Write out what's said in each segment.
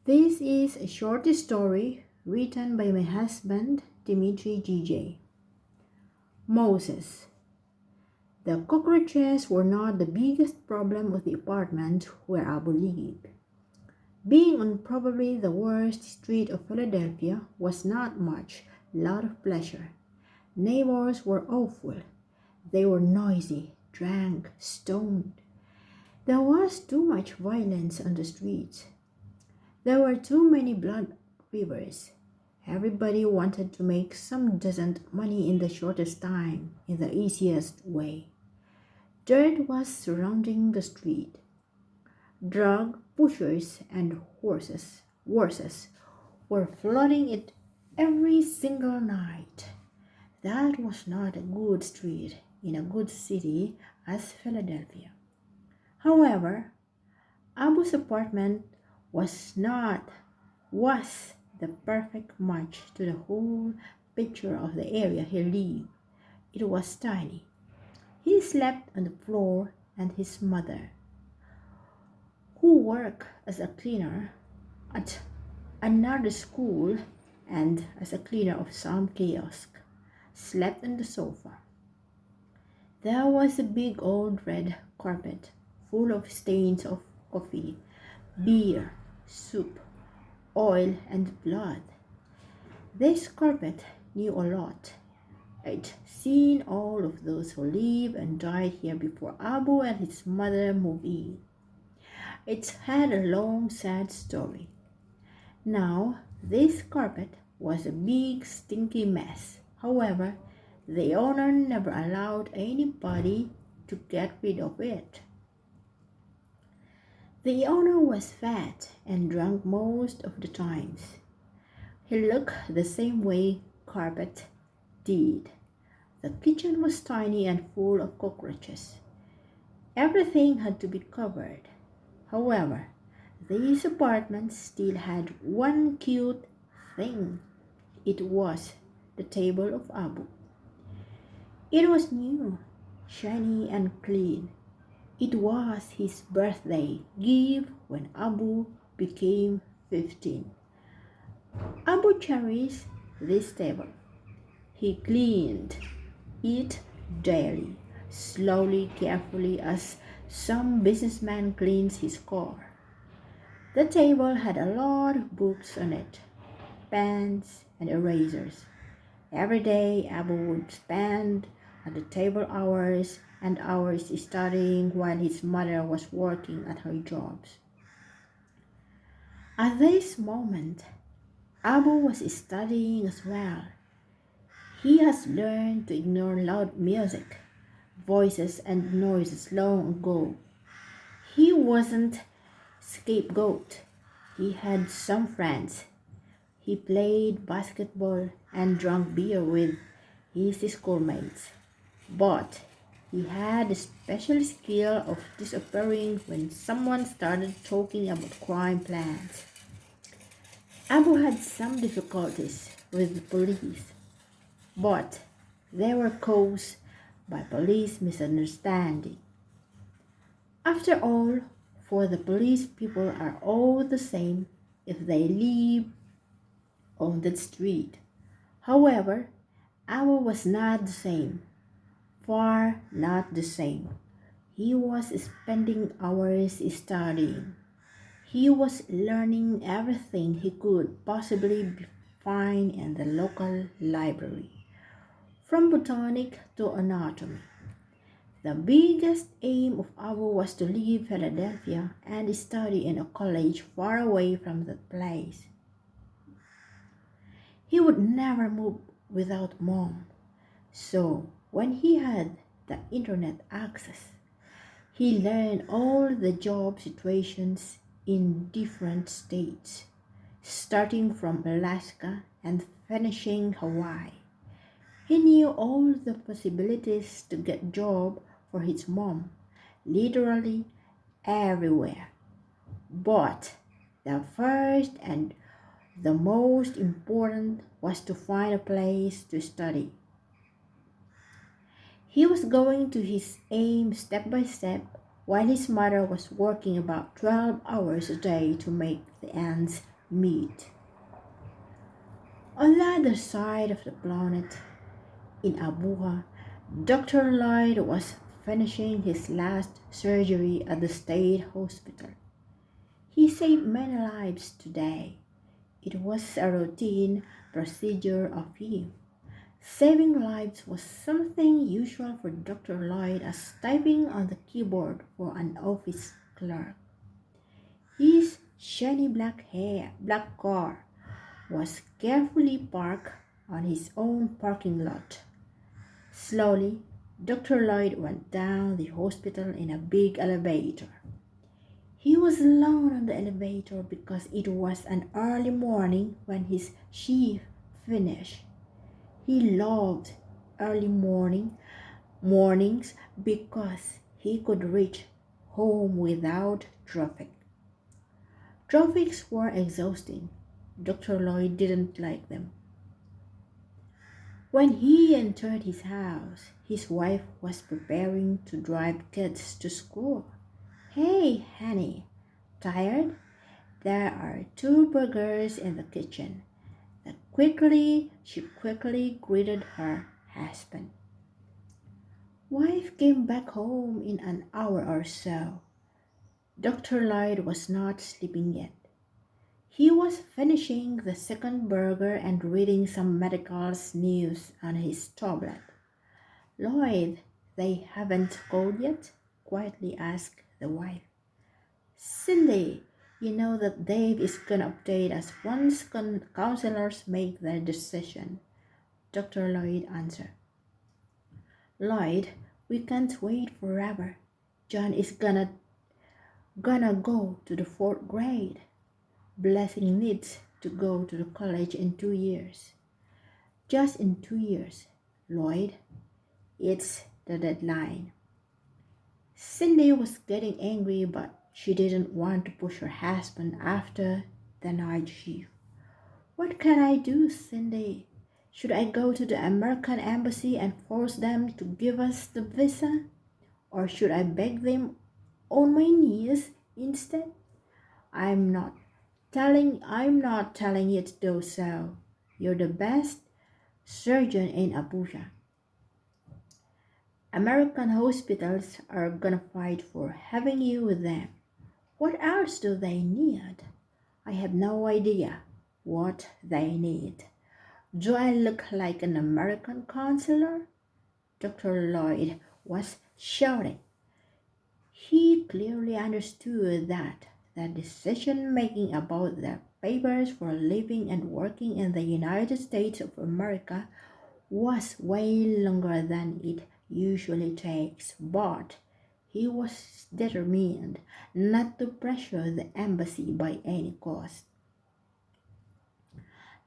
This is a short story written by my husband, Dmitry GJ. Moses. The cockroaches were not the biggest problem of the apartment where Abu lived. Being on probably the worst street of Philadelphia was not much lot of pleasure. Neighbors were awful. They were noisy, drank, stoned. There was too much violence on the streets. There were too many blood rivers. Everybody wanted to make some decent money in the shortest time, in the easiest way. Dirt was surrounding the street. Drug pushers and horses were flooding it every single night. That was not a good street in a good city as Philadelphia. However, Abu's apartment was the perfect match to the whole picture of the area he lived. It was tiny. He slept on the floor, and his mother, who worked as a cleaner at another school and as a cleaner of some kiosk, slept on the sofa. There was a big old red carpet full of stains of coffee, beer, soup, oil, and blood. This carpet knew a lot. I'd seen all of those who lived and died here before Abu and his mother moved in. It had a long, sad story. Now, this carpet was a big, stinky mess. However, the owner never allowed anybody to get rid of it. The owner was fat and drunk most of the times. He looked the same way carpet did. The kitchen was tiny and full of cockroaches. Everything had to be covered. However, this apartment still had one cute thing. It was the table of Abu. It was new, shiny, and clean. It was his birthday gift when Abu became 15. Abu cherished this table. He cleaned it daily, slowly, carefully, as some businessman cleans his car. The table had a lot of books on it, pens and erasers. Every day, Abu would spend at the table hours and hours studying while his mother was working at her jobs. At this moment, Abu was studying as well. He has learned to ignore loud music, voices, and noises long ago. He wasn't scapegoat. He had some friends. He played basketball and drank beer with his schoolmates. But he had a special skill of disappearing when someone started talking about crime plans. Abu had some difficulties with the police, but they were caused by police misunderstanding. After all, for the police, people are all the same if they live on that street. However, Abu was not the same. Far not the same. He was spending hours studying. He was learning everything he could possibly find in the local library, from botanic to anatomy. The biggest aim of Abu was to leave Philadelphia and study in a college far away from that place. He would never move without Mom. So, when he had the internet access, he learned all the job situations in different states, starting from Alaska and finishing Hawaii. He knew all the possibilities to get job for his mom, literally everywhere. But the first and the most important was to find a place to study. He was going to his aim step by step while his mother was working about 12 hours a day to make the ends meet. On the other side of the planet, in Abuja, Dr. Lloyd was finishing his last surgery at the state hospital. He saved many lives today. It was a routine procedure of him. Saving lives was something usual for Dr. Lloyd as typing on the keyboard for an office clerk. His shiny black car was carefully parked on his own parking lot. Slowly, Dr. Lloyd went down the hospital in a big elevator. He was alone on the elevator because it was an early morning when his shift finished. He loved early mornings because he could reach home without traffic. Traffics were exhausting. Dr. Lloyd didn't like them. When he entered his house, his wife was preparing to drive kids to school. "Hey, honey, tired? There are two burgers in the kitchen." She quickly greeted her husband. Wife came back home in an hour or so. Dr. Lloyd was not sleeping yet. He was finishing the second burger and reading some medical news on his tablet. "Lloyd, they haven't called yet?" quietly asked the wife. "Cindy, you know that Dave is gonna update us once counselors make their decision," Dr. Lloyd answered. "Lloyd, we can't wait forever. John is gonna go to the fourth grade. Blessing needs to go to the college in 2 years. Just in 2 years, Lloyd. It's the deadline." Cindy was getting angry, but she didn't want to push her husband after the night shift. "What can I do, Cindy? Should I go to the American embassy and force them to give us the visa? Or should I beg them on my knees instead? I'm not telling you to do so. You're the best surgeon in Abuja. American hospitals are gonna fight for having you with them. What else do they need?" "I have no idea what they need. Do I look like an American consular?" Dr. Lloyd was shouting. He clearly understood that the decision making about the papers for living and working in the United States of America was way longer than it usually takes, but he was determined not to pressure the embassy by any cost.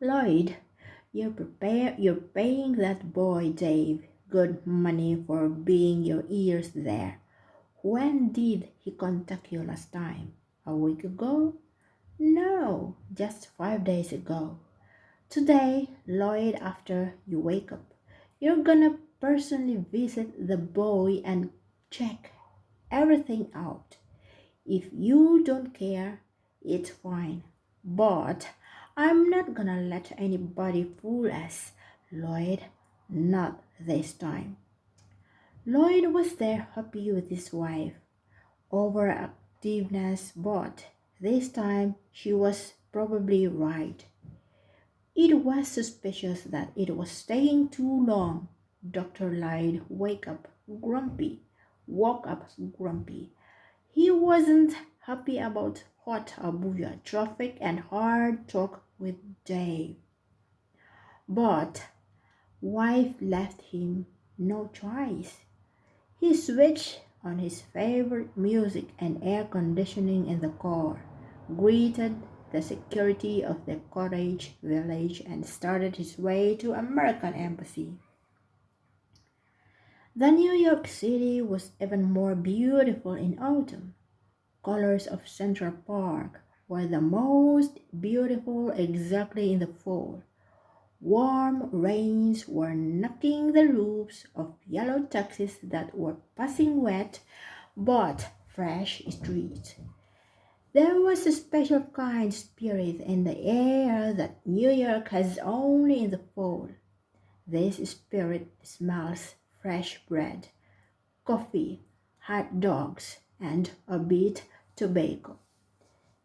"Lloyd, you're paying that boy Dave good money for being your ears there. When did he contact you last time? A week ago?" "No, just 5 days ago. Today, Lloyd, after you wake up, you're gonna personally visit the boy and check everything out. If you don't care, it's fine. But I'm not gonna let anybody fool us, Lloyd. Not this time." Lloyd was there happy with his wife. Overactiveness, but this time she was probably right. It was suspicious that it was staying too long. Dr. Lloyd woke up grumpy. He wasn't happy about hot Abuja traffic and hard talk with Dave. But wife left him no choice. He switched on his favorite music and air conditioning in the car, greeted the security of the cottage village, and started his way to American embassy. The New York City was even more beautiful in autumn. Colors of Central Park were the most beautiful exactly in the fall. Warm rains were knocking the roofs of yellow taxis that were passing wet but fresh streets. There was a special kind spirit in the air that New York has only in the fall. This spirit smells fresh bread, coffee, hot dogs, and a bit tobacco.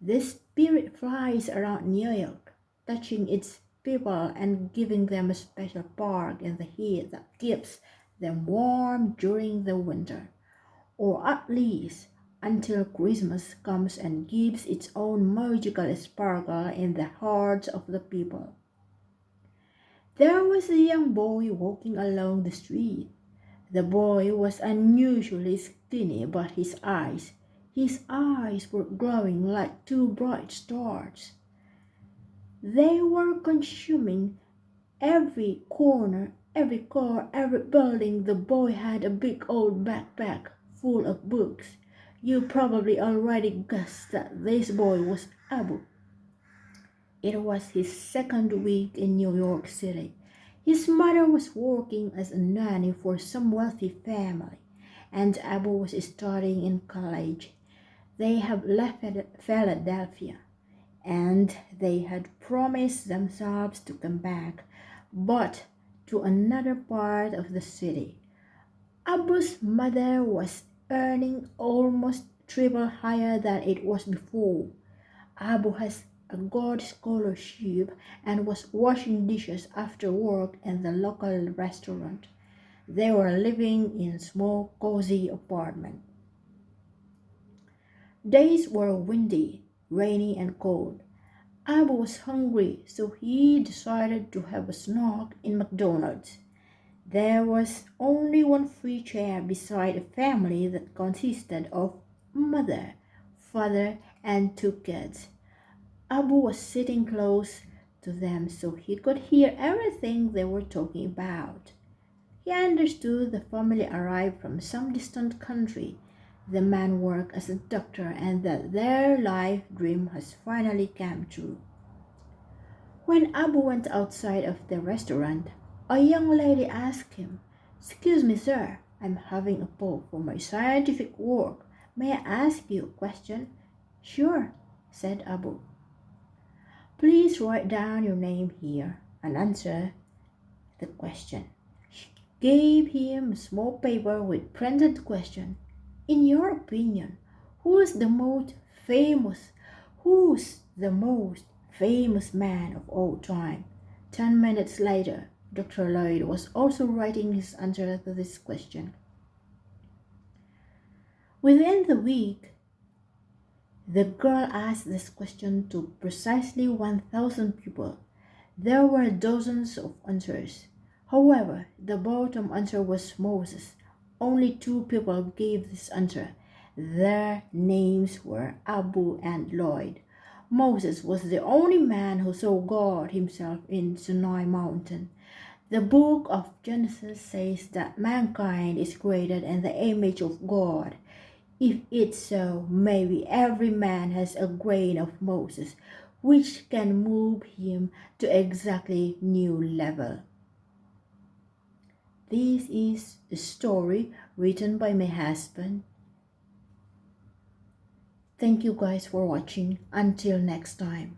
This spirit flies around New York, touching its people and giving them a special park in the heat that keeps them warm during the winter, or at least until Christmas comes and gives its own magical sparkle in the hearts of the people. There was a young boy walking along the street. The boy was unusually skinny, but his eyes were glowing like two bright stars. They were consuming every corner, every car, every building. The boy had a big old backpack full of books. You probably already guessed that this boy was Abu. It was his second week in New York City. His mother was working as a nanny for some wealthy family, and Abu was studying in college. They had left Philadelphia, and they had promised themselves to come back, but to another part of the city. Abu's mother was earning almost triple higher than it was before. Abu has a gold scholarship and was washing dishes after work in the local restaurant. They were living in a small, cozy apartment. Days were windy, rainy, and cold. Abu was hungry, so he decided to have a snack in McDonald's. There was only one free chair beside a family that consisted of mother, father, and two kids. Abu was sitting close to them so he could hear everything they were talking about. He understood the family arrived from some distant country. The man worked as a doctor and that their life dream has finally come true. When Abu went outside of the restaurant, a young lady asked him, "Excuse me, sir, I'm having a poll for my scientific work. May I ask you a question?" "Sure," said Abu. "Please write down your name here and answer the question." She gave him a small paper with printed question. "In your opinion, who's the most famous? Who's the most famous man of all time?" 10 minutes later, Dr. Lloyd was also writing his answer to this question. Within the week, the girl asked this question to precisely 1,000 people. There were dozens of answers. However, the bottom answer was Moses. Only two people gave this answer. Their names were Abu and Lloyd. Moses was the only man who saw God himself in Sinai mountain. The book of Genesis says that mankind is created in the image of God. If it's so, maybe every man has a grain of Moses, which can move him to exactly new level. This is a story written by my husband. Thank you guys for watching. Until next time.